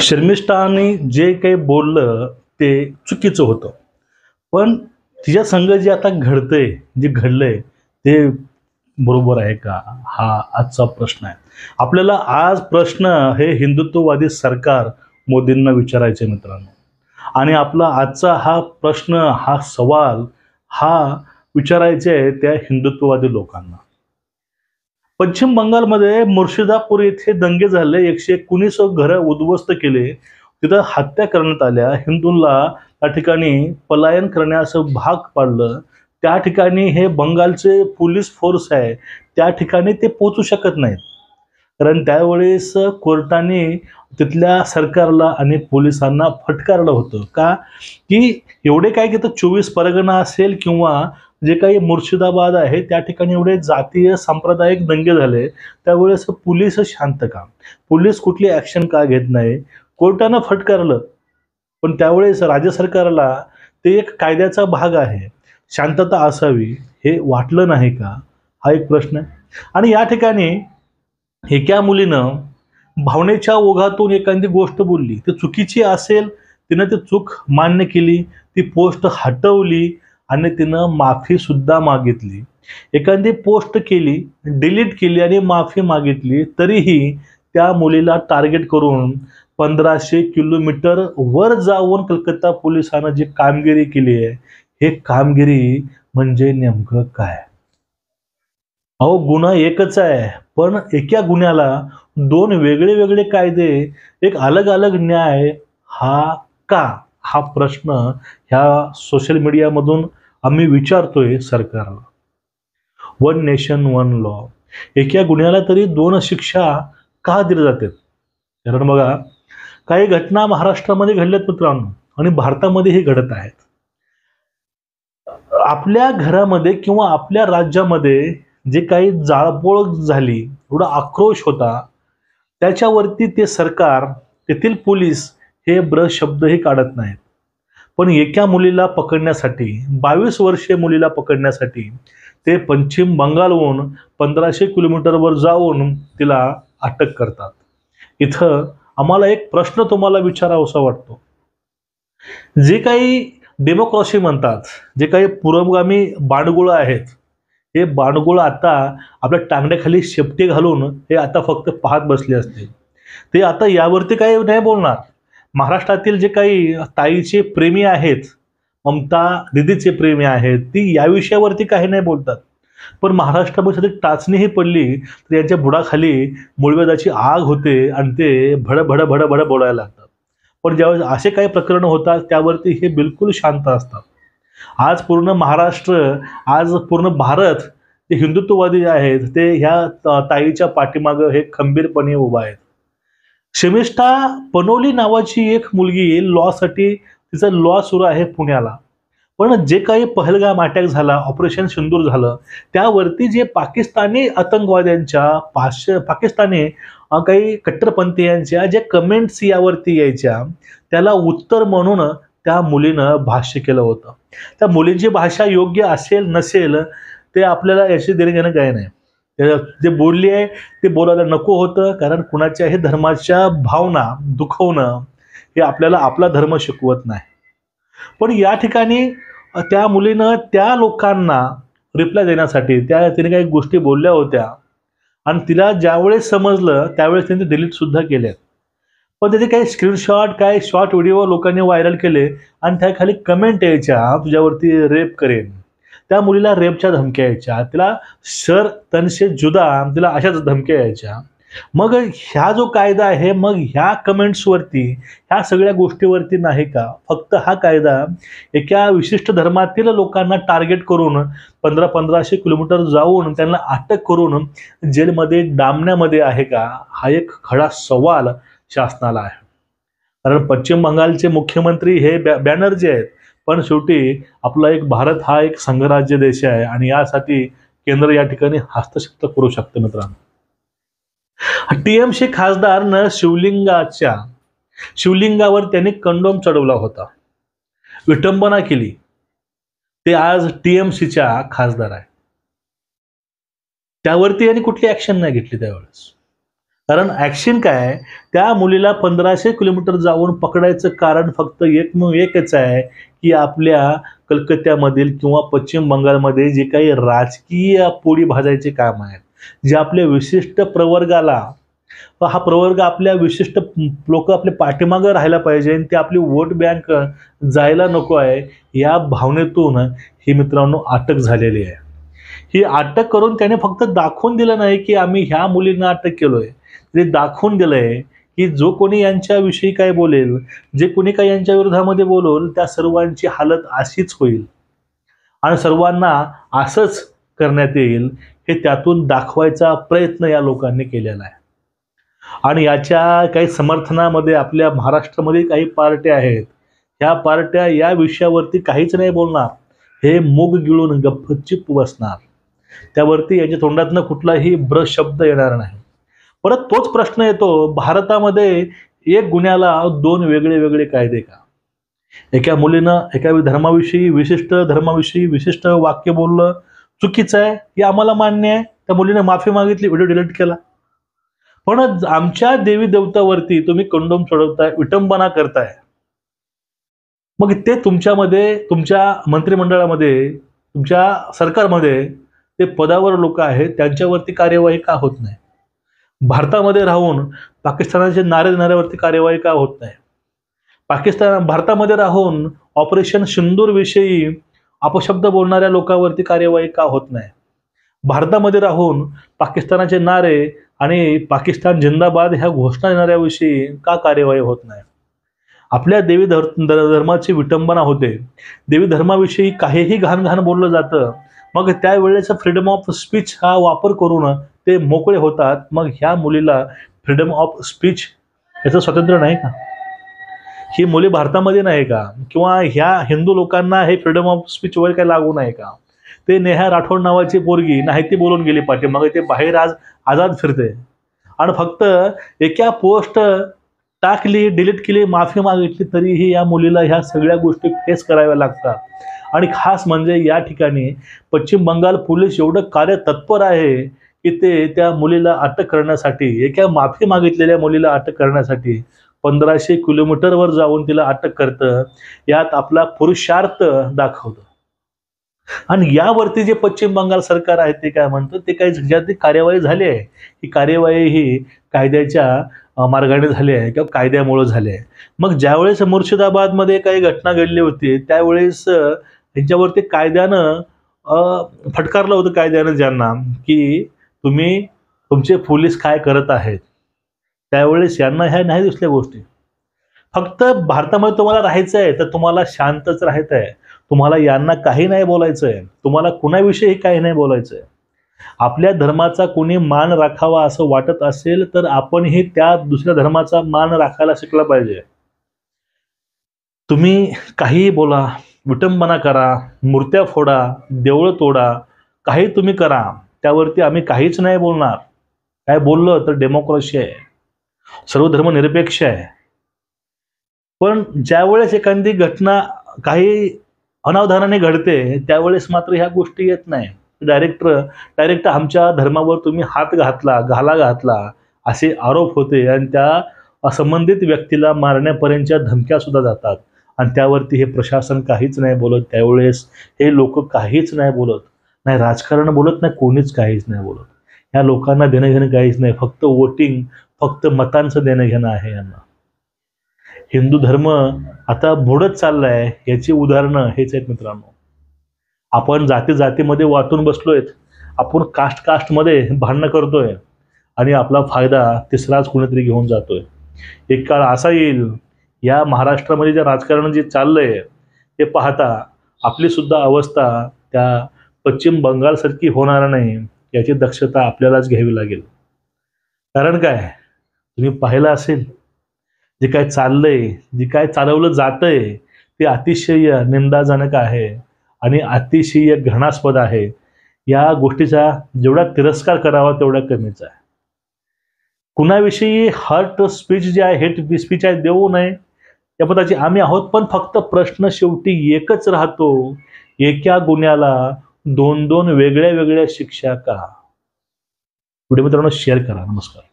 शर्मिष्ठाने जे काही बोललं ते चुकीचं होतं. पण तिच्या संग जे आता घडतंय, जे घडलंय ते बरोबर आहे का? हा आजचा प्रश्न आहे. आपल्याला आज प्रश्न हे हिंदुत्ववादी सरकार मोदींना विचारायचे मित्रांनो. आणि आपला आजचा हा प्रश्न, हा सवाल हा विचारायचे आहे त्या हिंदुत्ववादी लोकांना. पश्चिम बंगालमध्ये मुर्शिदापूर येथे दंगे झाले. 119 घरं उद्ध्वस्त केले. तिथं हत्या करण्यात आल्या. हिंदूंना त्या ठिकाणी पलायन करण्यास भाग पाडलं. त्या ठिकाणी हे बंगालचे पोलीस फोर्स आहे, त्या ठिकाणी ते पोहोचू शकत नाहीत. कारण त्यावेळेस कोर्टाने तिथल्या सरकारला आणि पोलिसांना फटकारलं होतं. का? की एवढे काय की 24 परगणा असेल किंवा जे काही मुर्शिदाबाद आहे त्या ठिकाणी एवढे जातीय सांप्रदायिक दंगे झाले. त्यावेळेस पोलीस शांत का? पोलीस कुठली ॲक्शन का घेत नाही? कोर्टानं फटकारलं. पण त्यावेळेस राज्य सरकारला ते एक कायद्याचा भाग आहे, शांतता असावी हे वाटलं नाही का? हा एक प्रश्न आहे. आणि या ठिकाणी एका मुलीनं भावनेच्या ओघातून एखादी गोष्ट बोलली, ती चुकीची असेल, तिनं ती चूक मान्य केली, ती पोस्ट हटवली आणि तिनं माफी सुद्धा मागितली. एखादी पोस्ट केली, डिलीट केली आणि माफी मागितली, तरीही त्या मुलीला टार्गेट करून 1500 किलोमीटर वर जाऊन कलकत्ता पोलिसांना जी कामगिरी केली आहे, हे कामगिरी म्हणजे नेमकं काय? अहो, गुन्हा एकच आहे, पण एका गुन्ह्याला दोन वेगळे वेगळे कायदे, एक अलग अलग न्याय, हा का? हा प्रश्न ह्या सोशल मीडियामधून आम्ही विचारतोय सरकारला. वन नेशन वन लॉ, एका गुन्ह्याला तरी दोन शिक्षा का दिल्या जातात? कारण बघा, काही घटना महाराष्ट्रामध्ये घडल्यात मित्रांनो, आणि भारतामध्येही घडत आहेत. आपल्या घरामध्ये किंवा आपल्या राज्यामध्ये जे काही जाळपोळ झाली, एवढा आक्रोश होता, त्याच्यावरती ते सरकार, तेथील पोलीस हे शब्दही काढत नाहीत. पण एका मुलीला पकडण्यासाठी, 22 वर्षीय मुलीला पकडण्यासाठी ते पश्चिम बंगालहून 1500 किलोमीटरवर जाऊन तिला अटक करतात. इथं आम्हाला एक प्रश्न तुम्हाला विचारावासा वाटतो. जे काही डेमोक्रॅसी म्हणतात, जे काही पुरोगामी बांडगुळं आहेत, हे बांडगुळं आता आपल्या टांगण्याखाली शेपटी घालून हे आता फक्त पाहत बसले असतील. ते आता यावरती काही नाही बोलणार. महाराष्ट्रातील जे काही ताईचे प्रेमी आहेत, ममता दीदीचे प्रेमी आहेत, ती या विषयावरती काही नाही बोलतात. पण महाराष्ट्रामध्ये सध्या टाचणीही पडली तर यांच्या बुडाखाली मूळव्याधाची आग होते आणि ते भड भड भड भड बोलायला लागतात. पण ज्यावेळेस असे काही प्रकरण होतात त्यावरती हे बिलकुल शांत असतात. आज पूर्ण महाराष्ट्र, आज पूर्ण भारत जे हिंदुत्ववादी आहेत ते ह्या ताईच्या पाठीमागं हे खंबीरपणे उभा आहेत. शर्मिष्ठा पनोली नावाची एक मुलगी लॉसाठी, तिचा लॉ सुरू आहे पुण्याला. पण जे काही पहलगाम अटॅक झाला, ऑपरेशन सिंदूर झालं, त्यावरती जे पाकिस्तानी आतंकवाद्यांच्या पाकिस्तानी काही कट्टरपंथीयांच्या जे कमेंट्स यावरती यायच्या, त्याला उत्तर म्हणून त्या मुलीनं भाष्य केलं होतं. त्या मुलींची भाषा योग्य असेल नसेल ते आपल्याला याची देणं घेणं काही नाही. जे बोलली आहे ते बोलायला नको होतं, कारण कुणाच्याही धर्माच्या भावना दुखवणं हे आपल्याला आपला धर्म शिकवत नाही. पण या ठिकाणी त्या मुलीनं त्या लोकांना रिप्लाय देण्यासाठी तिने काही गोष्टी बोलल्या होत्या आणि तिला ज्यावेळेस समजलं त्यावेळेस त्यांनी डिलीट सुद्धा केल्यात. पण त्याचे काही स्क्रीनशॉट, काही शॉर्ट व्हिडिओ लोकांनी व्हायरल केले आणि त्याखाली कमेंट यायच्या, तुझ्यावरती रेप करेन. त्या मुलीला रेपच्या धमक्या यायच्या, तिला सर तनशे जुदा, तिला अशाच धमक्या यायच्या. मग ह्या जो कायदा आहे, मग ह्या कमेंट्सवरती, ह्या सगळ्या गोष्टीवरती नाही का फक्त हा कायदा एका विशिष्ट धर्मातील लोकांना टार्गेट करून 1500 किलोमीटर जाऊन त्यांना अटक करून जेलमध्ये डांबण्यामध्ये आहे का? हा एक खडा सवाल शासनाला आहे. कारण पश्चिम बंगालचे मुख्यमंत्री हे बॅनर्जी आहेत, पण शेवटी आपला एक भारत हा एक संघराज्य देश आहे आणि यासाठी केंद्र या ठिकाणी हस्तक्षेप करू शकतं मित्रांनो. टीएमसी खासदारनं शिवलिंगावर त्यांनी कंडोम चढवला होता, विटंबना केली. ते आज टीएमसीच्या खासदार आहे. त्यावरती यांनी कुठली ऍक्शन नाही घेतली त्यावेळेस. कारण ॲक्शन काय, त्या मुलीला 1500 किलोमीटर जाऊन पकडायचं कारण फक्त एकच आहे, की आपल्या कलकत्त्यामधील किंवा पश्चिम बंगालमध्ये जे काही राजकीय पोळी भाजायचे काम आहेत, जे आपल्या विशिष्ट प्रवर्गाला, हा प्रवर्ग आपल्या विशिष्ट लोक आपल्या पाठीमागं राहायला पाहिजे आणि ते आपली वोट बँक जायला नको आहे, या भावनेतून ही मित्रांनो अटक झालेली आहे. ही अटक करून त्याने फक्त दाखवून दिलं नाही, की आम्ही ह्या मुलींना अटक केलोय. ते दाखवून दिलंय, की जो कोणी यांच्याविषयी काय बोलेल, जे कोणी काही यांच्या विरोधामध्ये बोलेल, त्या सर्वांची हालत अशीच होईल आणि सर्वांना असंच करण्यात येईल, हे त्यातून दाखवायचा प्रयत्न या लोकांनी केलेला आहे. आणि याच्या काही समर्थनामध्ये आपल्या महाराष्ट्रामध्ये काही पार्ट्या आहेत. ह्या पार्ट्या या विषयावरती काहीच नाही बोलणार. हे मूग गिळून गप्पचूप बसणार. त्यावरती यांच्या तोंडातनं कुठलाही शब्द येणार नाही. परत तोच प्रश्न येतो, भारतामध्ये एक गुन्ह्याला दोन वेगळे कायदे का? एका मुलीनं एका धर्माविषयी विशिष्ट वाक्य बोललं, चुकीचं आहे, हे आम्हाला मान्य आहे. त्या मुलीने माफी मागितली, व्हिडिओ डिलीट केला. पण आमच्या देवी देवतावरती तुम्ही कंडोम चढवताय, विटंबना करताय. मग ते तुमच्यामध्ये, तुमच्या मंत्रिमंडळामध्ये, तुमच्या सरकारमध्ये ते पदावर लोक आहेत, त्यांच्यावरती कार्यवाही का होत नाही? भारतामध्ये राहून पाकिस्तानाचे नारे देणाऱ्यावरती कार्यवाही का होत नाही? भारतामध्ये राहून ऑपरेशन सिंदूर विषयी अपशब्द बोलणाऱ्या लोकांवरती कार्यवाही का होत नाही? भारतामध्ये राहून पाकिस्तानाचे नारे आणि पाकिस्तान जिंदाबाद ह्या घोषणा देणाऱ्याविषयी का कार्यवाही होत नाही? आपल्या देवी धर्माची विटंबना होते, देवी धर्माविषयी काहीही घाण बोललं जातं, मग त्यावेळेस फ्रीडम ऑफ स्पीच हा वापर करून ते मोकळे होतात. मग ह्या मुलीला फ्रीडम ऑफ स्पीच याचं स्वातंत्र्य नाही का? ही मुली भारतामध्ये नाही का? किंवा ह्या हिंदू लोकांना हे फ्रीडम ऑफ स्पीच वगैरे काही लागू नाही का? ते नेहा राठोड नावाची पोरगी नाही ती बोलून गेली पाठीमागे, ते बाहेर आज आझाद फिरते आणि फक्त एका पोस्ट टाकली, डिलीट केली, माफी मागितली, तरीही या मुलीला ह्या सगळ्या गोष्टी फेस कराव्या लागतात. आणि खास म्हणजे या ठिकाणी पश्चिम बंगाल पोलीस एवढं कार्यतत्पर आहे, की ते त्या मुलीला अटक करण्यासाठी, एका माफी मागितलेल्या मुलीला अटक करण्यासाठी 1500 किलोमीटरवर जाऊन तिला अटक करतं. यात आपला पुरुषार्थ दाखवतं. आणि यावरती जे पश्चिम बंगाल सरकार आहे ते काय म्हणतं, ते काही ज्यात कार्यवाही झाली आहे, ही कार्यवाही ही कायद्याच्या मार्गाने झाली आहे किंवा कायद्यामुळे झाली आहे. मग ज्यावेळेस मुर्शिदाबादमध्ये काही घटना घडली होती, त्यावेळेस त्यांच्यावरती कायद्यानं फटकारलं होतं, कायद्यानं ज्यांना, की तुम्ही तुमचे पोलीस काय करत आहेत. त्यावेळेस यांना ह्या नाही दिसल्या गोष्टी. फक्त भारतामध्ये तुम्हाला राहायचं आहे तर तुम्हाला शांतच राहायचं आहे. तुम्हाला यांना काही नाही बोलायचं आहे. तुम्हाला कुणाविषयी काही नाही बोलायचं आहे. आपल्या धर्माचा कोणी मान राखावा असं वाटत असेल तर आपणही त्या दुसऱ्या धर्माचा मान राखायला शिकलं पाहिजे. तुम्ही काहीही बोला, विटंबना करा, मूर्त्या फोडा, देवळं तोडा, काही तुम्ही करा, त्यावरती आम्ही काहीच नाही बोलणार. काय बोललं तर डेमोक्रेसी आहे, सर्व धर्मनिरपेक्ष आहे. पण ज्यावेळेस एखादी घटना काही अनावधानाने घडते, त्यावेळेस मात्र ह्या गोष्टी येत नाही. डायरेक्ट आमच्या धर्मावर तुम्ही हात घातला असे आरोप होते आणि त्या संबंधित व्यक्तीला मारण्यापर्यंतच्या धमक्या सुद्धा जातात. आणि त्यावरती हे प्रशासन काहीच नाही बोलत. त्यावेळेस हे लोक काहीच नाही बोलत, नाही राजकारण बोलत, नाही कोणीच काहीच नाही बोलत. ह्या लोकांना देणं घेणं काहीच नाही, फक्त वोटिंग, फक्त मतांचं देणं घेणं आहे यांना. हिंदू धर्म आता बुडत चाललाय, याची उदाहरणं हेच आहेत मित्रांनो. आपण जातीमध्ये वाटून बसलोयत, आपण कास्टमध्ये भांडणं करतोय आणि आपला फायदा तिसराच कोणीतरी घेऊन जातोय. एक काळ असा येईल, या महाराष्ट्रामध्ये जे राजकारण जे चाललंय ते पाहता आपली सुद्धा अवस्था त्या पश्चिम बंगालसारखी होणार नाही, याची दक्षता आपल्यालाच घ्यावी लागेल. कारण काय, तुम्ही पाहिलं असेल, जे काय चाललंय, जे काय चालवलं जातंय ते अतिशय निंदाजनक आहे आणि अतिशय घृणास्पद आहे. या गोष्टीचा जेवढा तिरस्कार करावा तेवढा कमीच आहे. कुणाविषयी हर्ट स्पीच जे आहे, हेट स्पीच आहे, देऊ नये या पदाची आम्ही आहोत. पण फक्त प्रश्न शेवटी एकच राहतो, एका गुन्ह्याला दोन वेगळ्या शिक्षा का? व्हिडिओ मित्रांनो शेअर करा. नमस्कार.